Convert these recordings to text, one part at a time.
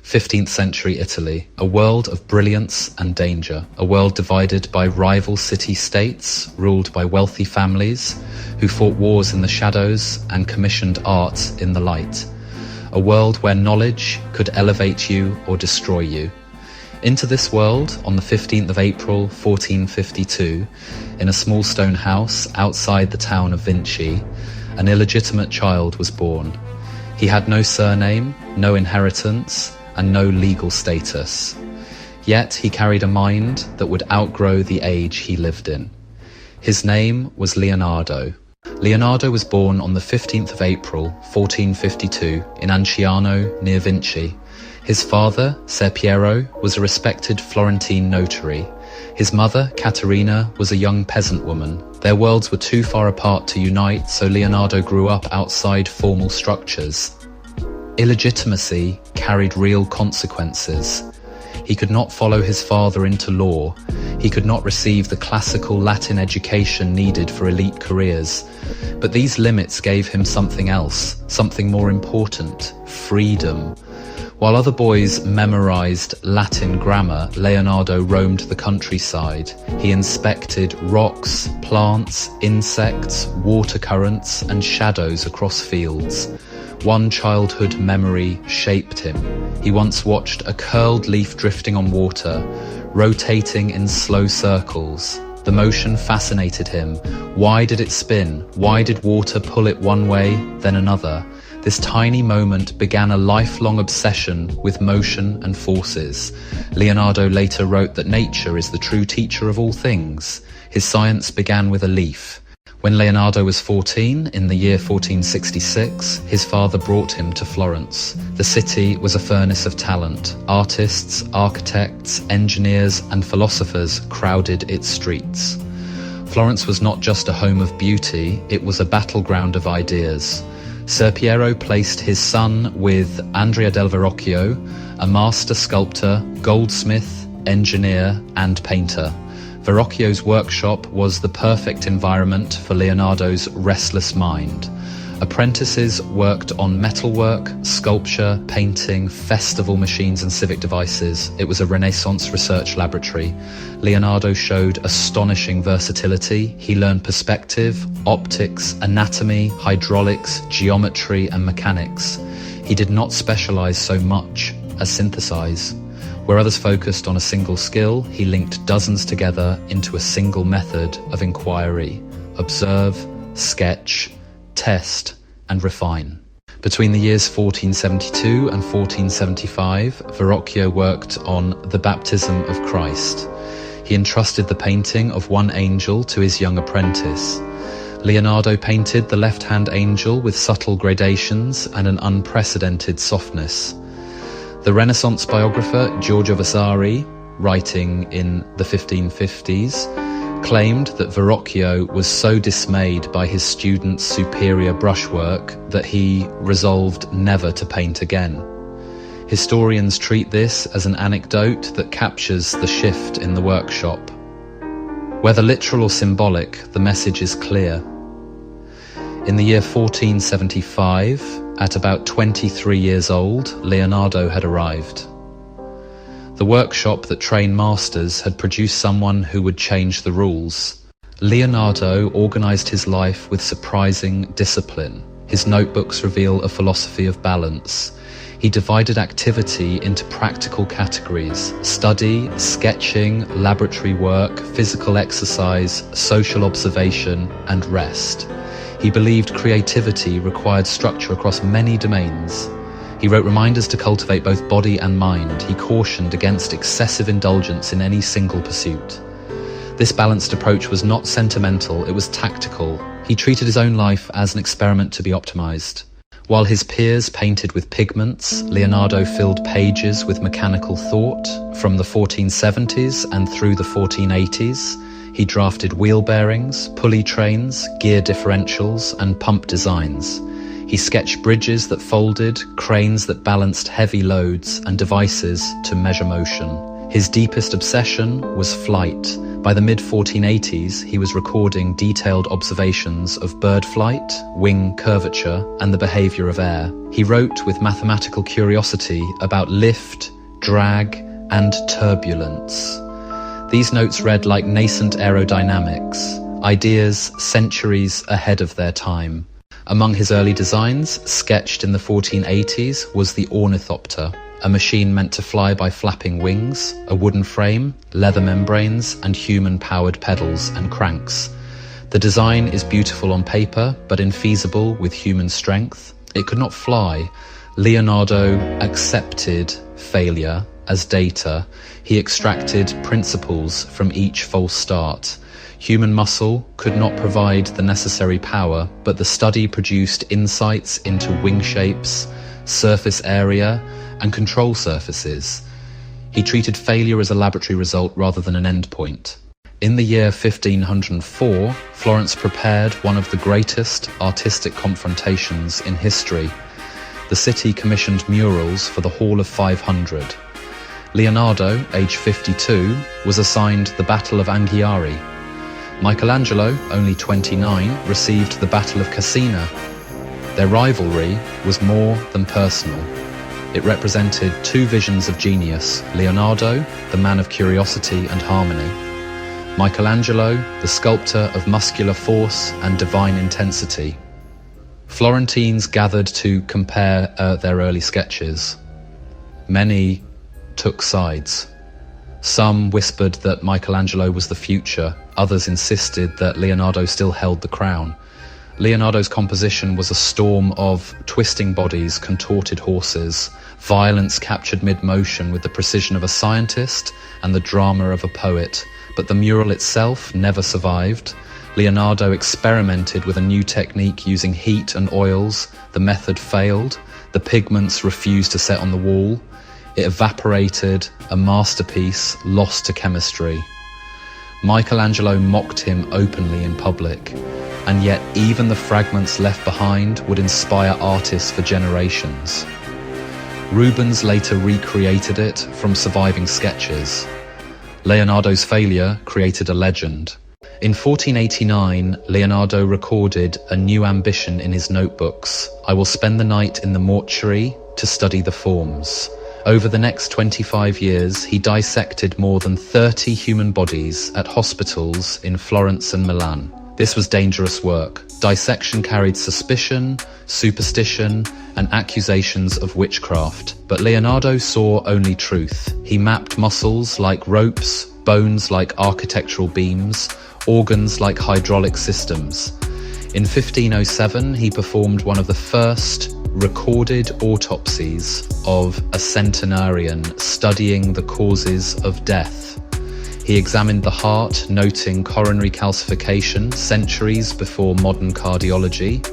15th century Italy, a world of brilliance and danger, a world divided by rival city-states, ruled by wealthy families, who fought wars in the shadows and commissioned art in the light. A world where knowledge could elevate you or destroy you. Into this world, on the 15th of April 1452, in a small stone house outside the town of Vinci, an illegitimate child was born. He had no surname, no inheritance, and no legal status. Yet he carried a mind that would outgrow the age he lived in. His name was Leonardo. Leonardo was born on the 15th of April 1452 in Anciano near Vinci. His father, Ser Piero, was a respected Florentine notary. His mother, Caterina, was a young peasant woman. Their worlds were too far apart to unite, so Leonardo grew up outside formal structures. Illegitimacy carried real consequences. He could not follow his father into law. He could not receive the classical Latin education needed for elite careers. But these limits gave him something else, something more important: freedom. While other boys memorized Latin grammar, Leonardo roamed the countryside. He inspected rocks, plants, insects, water currents, and shadows across fields. One childhood memory shaped him. He once watched a curled leaf drifting on water, rotating in slow circles. The motion fascinated him. Why did it spin? Why did water pull it one way, then another? This tiny moment began a lifelong obsession with motion and forces. Leonardo later wrote that nature is the true teacher of all things. His science began with a leaf. When Leonardo was 14, in the year 1466, his father brought him to Florence. The city was a furnace of talent. Artists, architects, engineers, and philosophers crowded its streets. Florence was not just a home of beauty, it was a battleground of ideas. Ser Piero placed his son with Andrea del Verrocchio, a master sculptor, goldsmith, engineer, and painter. Verrocchio's workshop was the perfect environment for Leonardo's restless mind. Apprentices worked on metalwork, sculpture, painting, festival machines and civic devices. It was a Renaissance research laboratory. Leonardo showed astonishing versatility. He learned perspective, optics, anatomy, hydraulics, geometry and mechanics. He did not specialize so much as synthesize. Where others focused on a single skill, he linked dozens together into a single method of inquiry: observe, sketch, test, and refine. Between the years 1472 and 1475, Verrocchio worked on the baptism of Christ. He entrusted the painting of one angel to his young apprentice. Leonardo painted the left-hand angel with subtle gradations and an unprecedented softness. The Renaissance biographer Giorgio Vasari, writing in the 1550s, claimed that Verrocchio was so dismayed by his student's superior brushwork that he resolved never to paint again. Historians treat this as an anecdote that captures the shift in the workshop. Whether literal or symbolic, the message is clear. In the year 1475, at about 23 years old, Leonardo had arrived. The workshop that trained masters had produced someone who would change the rules. Leonardo organized his life with surprising discipline. His notebooks reveal a philosophy of balance. He divided activity into practical categories: study, sketching, laboratory work, physical exercise, social observation, and rest. He believed creativity required structure across many domains. He wrote reminders to cultivate both body and mind. He cautioned against excessive indulgence in any single pursuit. This balanced approach was not sentimental, it was tactical. He treated his own life as an experiment to be optimized. While his peers painted with pigments, Leonardo filled pages with mechanical thought. From the 1470s and through the 1480s, he drafted wheel bearings, pulley trains, gear differentials, and pump designs. He sketched bridges that folded, cranes that balanced heavy loads, and devices to measure motion. His deepest obsession was flight. By the mid-1480s, he was recording detailed observations of bird flight, wing curvature, and the behavior of air. He wrote with mathematical curiosity about lift, drag, and turbulence. These notes read like nascent aerodynamics, ideas centuries ahead of their time. Among his early designs, sketched in the 1480s, was the ornithopter, a machine meant to fly by flapping wings, a wooden frame, leather membranes, and human-powered pedals and cranks. The design is beautiful on paper, but infeasible with human strength. It could not fly. Leonardo accepted failure as data. He extracted principles from each false start. Human muscle could not provide the necessary power, but the study produced insights into wing shapes, surface area, and control surfaces. He treated failure as a laboratory result rather than an endpoint. In the year 1504, Florence prepared one of the greatest artistic confrontations in history. The city commissioned murals for the Hall of 500. Leonardo, aged 52, was assigned the Battle of Anghiari. Michelangelo, only 29, received the Battle of Cassina. Their rivalry was more than personal. It represented two visions of genius: Leonardo, the man of curiosity and harmony; Michelangelo, the sculptor of muscular force and divine intensity. Florentines gathered to compare their early sketches. Many took sides. Some whispered that Michelangelo was the future, others insisted that Leonardo still held the crown. Leonardo's composition was a storm of twisting bodies, contorted horses, violence captured mid-motion with the precision of a scientist and the drama of a poet. But the mural itself never survived. Leonardo experimented with a new technique using heat and oils. The method failed. The pigments refused to set on the wall. It evaporated, a masterpiece lost to chemistry. Michelangelo mocked him openly in public, and yet even the fragments left behind would inspire artists for generations. Rubens later recreated it from surviving sketches. Leonardo's failure created a legend. In 1489, Leonardo recorded a new ambition in his notebooks: "I will spend the night in the mortuary to study the forms." Over the next 25 years, he dissected more than 30 human bodies at hospitals in Florence and Milan. This was dangerous work. Dissection carried suspicion, superstition, and accusations of witchcraft. But Leonardo saw only truth. He mapped muscles like ropes, bones like architectural beams, organs like hydraulic systems. In 1507, he performed one of the first recorded autopsies of a centenarian, studying the causes of death. He examined the heart, noting coronary calcification centuries before modern cardiology.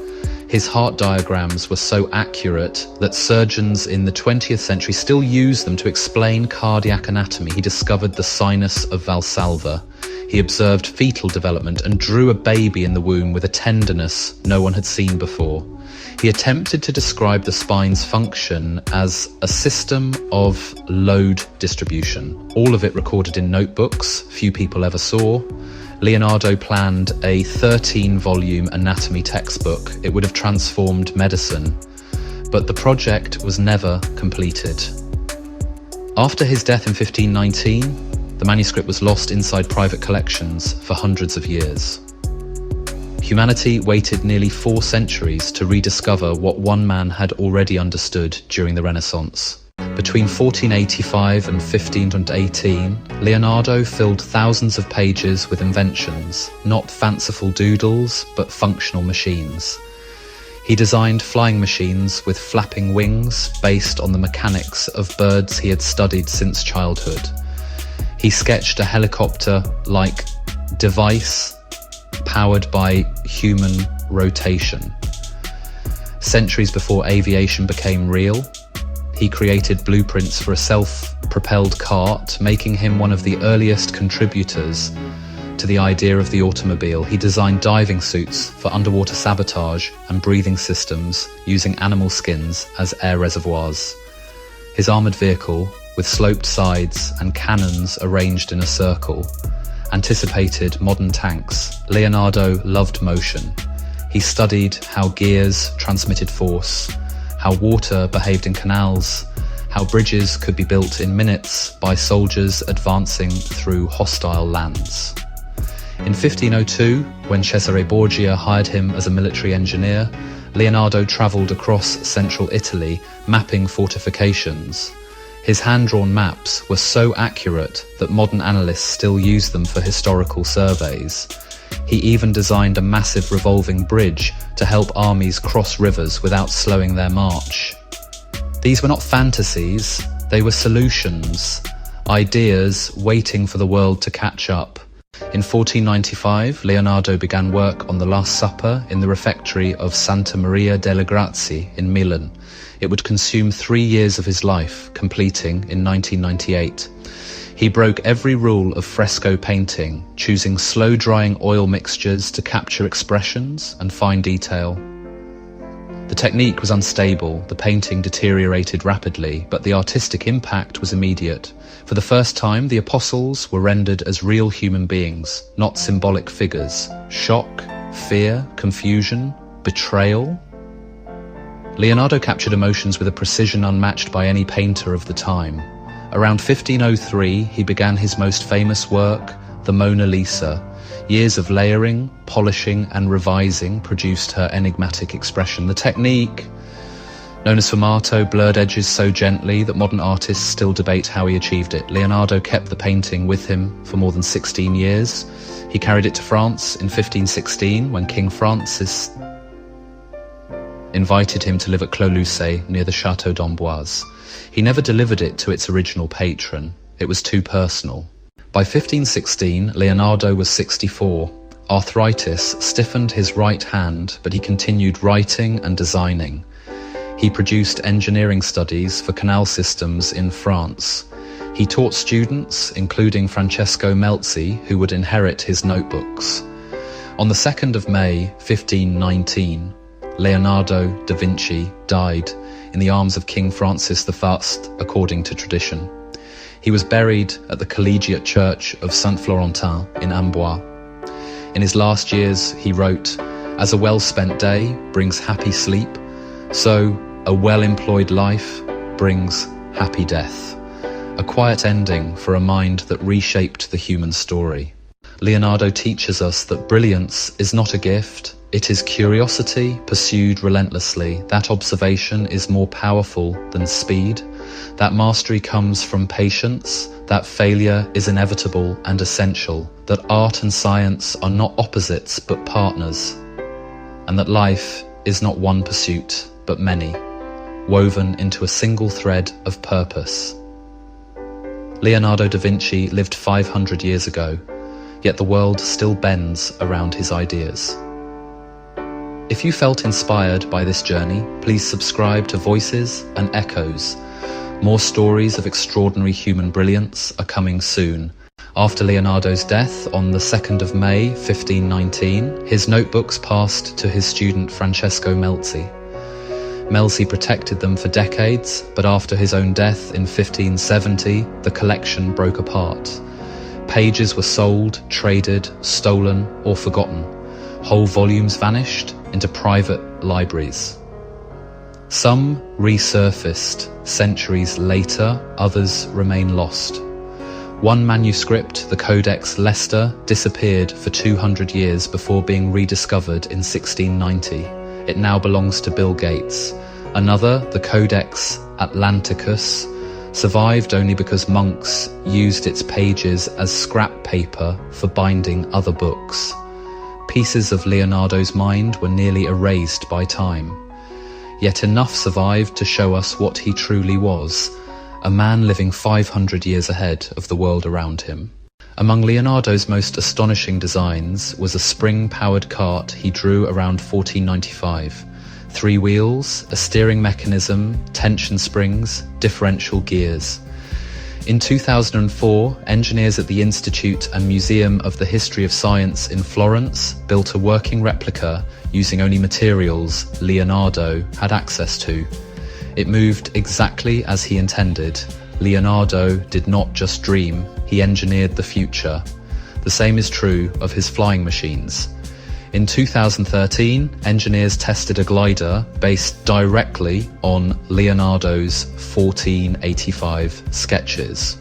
His heart diagrams were so accurate that surgeons in the 20th century still use them to explain cardiac anatomy. He discovered the sinus of Valsalva. He observed fetal development and drew a baby in the womb with a tenderness no one had seen before. He attempted to describe the spine's function as a system of load distribution. All of it recorded in notebooks few people ever saw. Leonardo planned a 13-volume anatomy textbook. It would have transformed medicine, but the project was never completed. After his death in 1519, the manuscript was lost inside private collections for hundreds of years. Humanity waited nearly 4 centuries to rediscover what one man had already understood during the Renaissance. Between 1485 and 1518, Leonardo filled thousands of pages with inventions, not fanciful doodles, but functional machines. He designed flying machines with flapping wings based on the mechanics of birds he had studied since childhood. He sketched a helicopter-like device powered by human rotation. Centuries before aviation became real, he created blueprints for a self-propelled cart, making him one of the earliest contributors to the idea of the automobile. He designed diving suits for underwater sabotage and breathing systems using animal skins as air reservoirs. His armoured vehicle with sloped sides and cannons arranged in a circle, anticipated modern tanks. Leonardo loved motion. He studied how gears transmitted force, how water behaved in canals, how bridges could be built in minutes by soldiers advancing through hostile lands. In 1502, when Cesare Borgia hired him as a military engineer, Leonardo travelled across central Italy, mapping fortifications. His hand-drawn maps were so accurate that modern analysts still use them for historical surveys. He even designed a massive revolving bridge to help armies cross rivers without slowing their march. These were not fantasies, they were solutions, ideas waiting for the world to catch up. In 1495, Leonardo began work on the Last Supper in the refectory of Santa Maria delle Grazie in Milan. It would consume 3 years of his life, completing in 1998. He broke every rule of fresco painting, choosing slow-drying oil mixtures to capture expressions and fine detail. The technique was unstable, the painting deteriorated rapidly, but the artistic impact was immediate. For the first time, the apostles were rendered as real human beings, not symbolic figures. Shock, fear, confusion, betrayal. Leonardo captured emotions with a precision unmatched by any painter of the time. Around 1503, he began his most famous work, the Mona Lisa. Years of layering, polishing, and revising produced her enigmatic expression. The technique, known as sfumato, blurred edges so gently that modern artists still debate how he achieved it. Leonardo kept the painting with him for more than 16 years. He carried it to France in 1516 when King Francis invited him to live at Clos-Lucé near the Château d'Amboise. He never delivered it to its original patron. It was too personal. By 1516, Leonardo was 64. Arthritis stiffened his right hand, but he continued writing and designing. He produced engineering studies for canal systems in France. He taught students, including Francesco Melzi, who would inherit his notebooks. On the 2nd of May, 1519, Leonardo da Vinci died in the arms of King Francis I, according to tradition. He was buried at the Collegiate Church of Saint-Florentin in Amboise. In his last years, he wrote, "As a well-spent day brings happy sleep, so a well-employed life brings happy death." A quiet ending for a mind that reshaped the human story. Leonardo teaches us that brilliance is not a gift, it is curiosity pursued relentlessly. That observation is more powerful than speed. That mastery comes from patience, that failure is inevitable and essential, that art and science are not opposites but partners, and that life is not one pursuit but many, woven into a single thread of purpose. Leonardo da Vinci lived 500 years ago, yet the world still bends around his ideas. If you felt inspired by this journey, please subscribe to Voices and Echoes. More stories of extraordinary human brilliance are coming soon. After Leonardo's death on the 2nd of May, 1519, his notebooks passed to his student Francesco Melzi. Melzi protected them for decades, but after his own death in 1570, the collection broke apart. Pages were sold, traded, stolen, or forgotten. Whole volumes vanished into private libraries. Some resurfaced centuries later, others remain lost. One manuscript, the Codex Leicester, disappeared for 200 years before being rediscovered in 1690. It now belongs to Bill Gates. Another, the Codex Atlanticus, survived only because monks used its pages as scrap paper for binding other books. Pieces of Leonardo's mind were nearly erased by time. Yet enough survived to show us what he truly was, a man living 500 years ahead of the world around him. Among Leonardo's most astonishing designs was a spring-powered cart he drew around 1495. 3 wheels, a steering mechanism, tension springs, differential gears. In 2004, engineers at the Institute and Museum of the History of Science in Florence built a working replica using only materials Leonardo had access to. It moved exactly as he intended, Leonardo did not just dream, he engineered the future. The same is true of his flying machines. In 2013, engineers tested a glider based directly on Leonardo's 1485 sketches.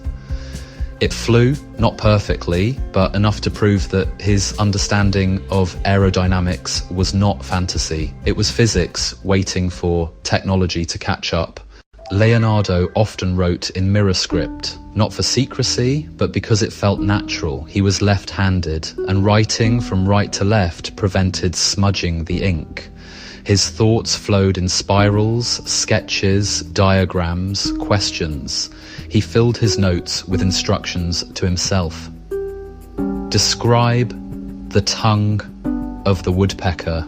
It flew, not perfectly, but enough to prove that his understanding of aerodynamics was not fantasy. It was physics waiting for technology to catch up. Leonardo often wrote in mirror script, not for secrecy, but because it felt natural. He was left-handed, and writing from right to left prevented smudging the ink. His thoughts flowed in spirals, sketches, diagrams, questions. He filled his notes with instructions to himself. Describe the tongue of the woodpecker.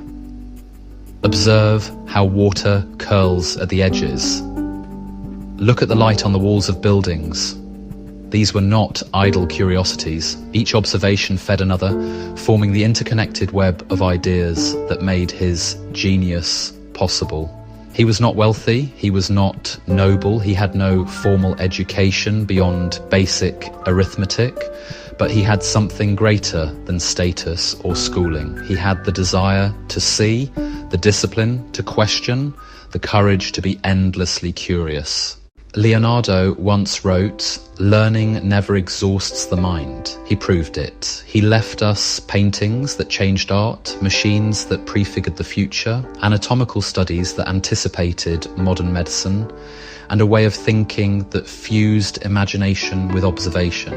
Observe how water curls at the edges. Look at the light on the walls of buildings. These were not idle curiosities. Each observation fed another, forming the interconnected web of ideas that made his genius possible. He was not wealthy, he was not noble, he had no formal education beyond basic arithmetic, but he had something greater than status or schooling. He had the desire to see, the discipline to question, the courage to be endlessly curious. Leonardo once wrote, "Learning never exhausts the mind." He proved it. He left us paintings that changed art, machines that prefigured the future, anatomical studies that anticipated modern medicine, and a way of thinking that fused imagination with observation.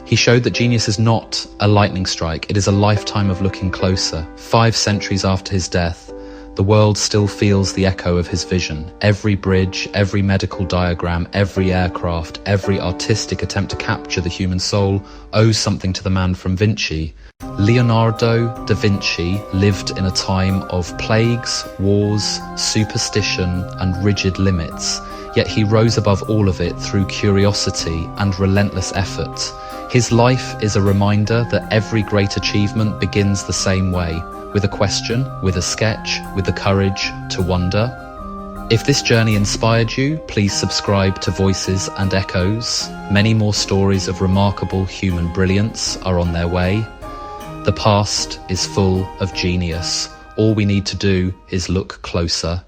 He showed that genius is not a lightning strike, it is a lifetime of looking closer. 5 centuries after his death, the world still feels the echo of his vision. Every bridge, every medical diagram, every aircraft, every artistic attempt to capture the human soul owes something to the man from Vinci. Leonardo da Vinci lived in a time of plagues, wars, superstition, and rigid limits, yet he rose above all of it through curiosity and relentless effort. His life is a reminder that every great achievement begins the same way, with a question, with a sketch, with the courage to wonder. If this journey inspired you, please subscribe to Voices and Echoes. Many more stories of remarkable human brilliance are on their way. The past is full of genius. All we need to do is look closer.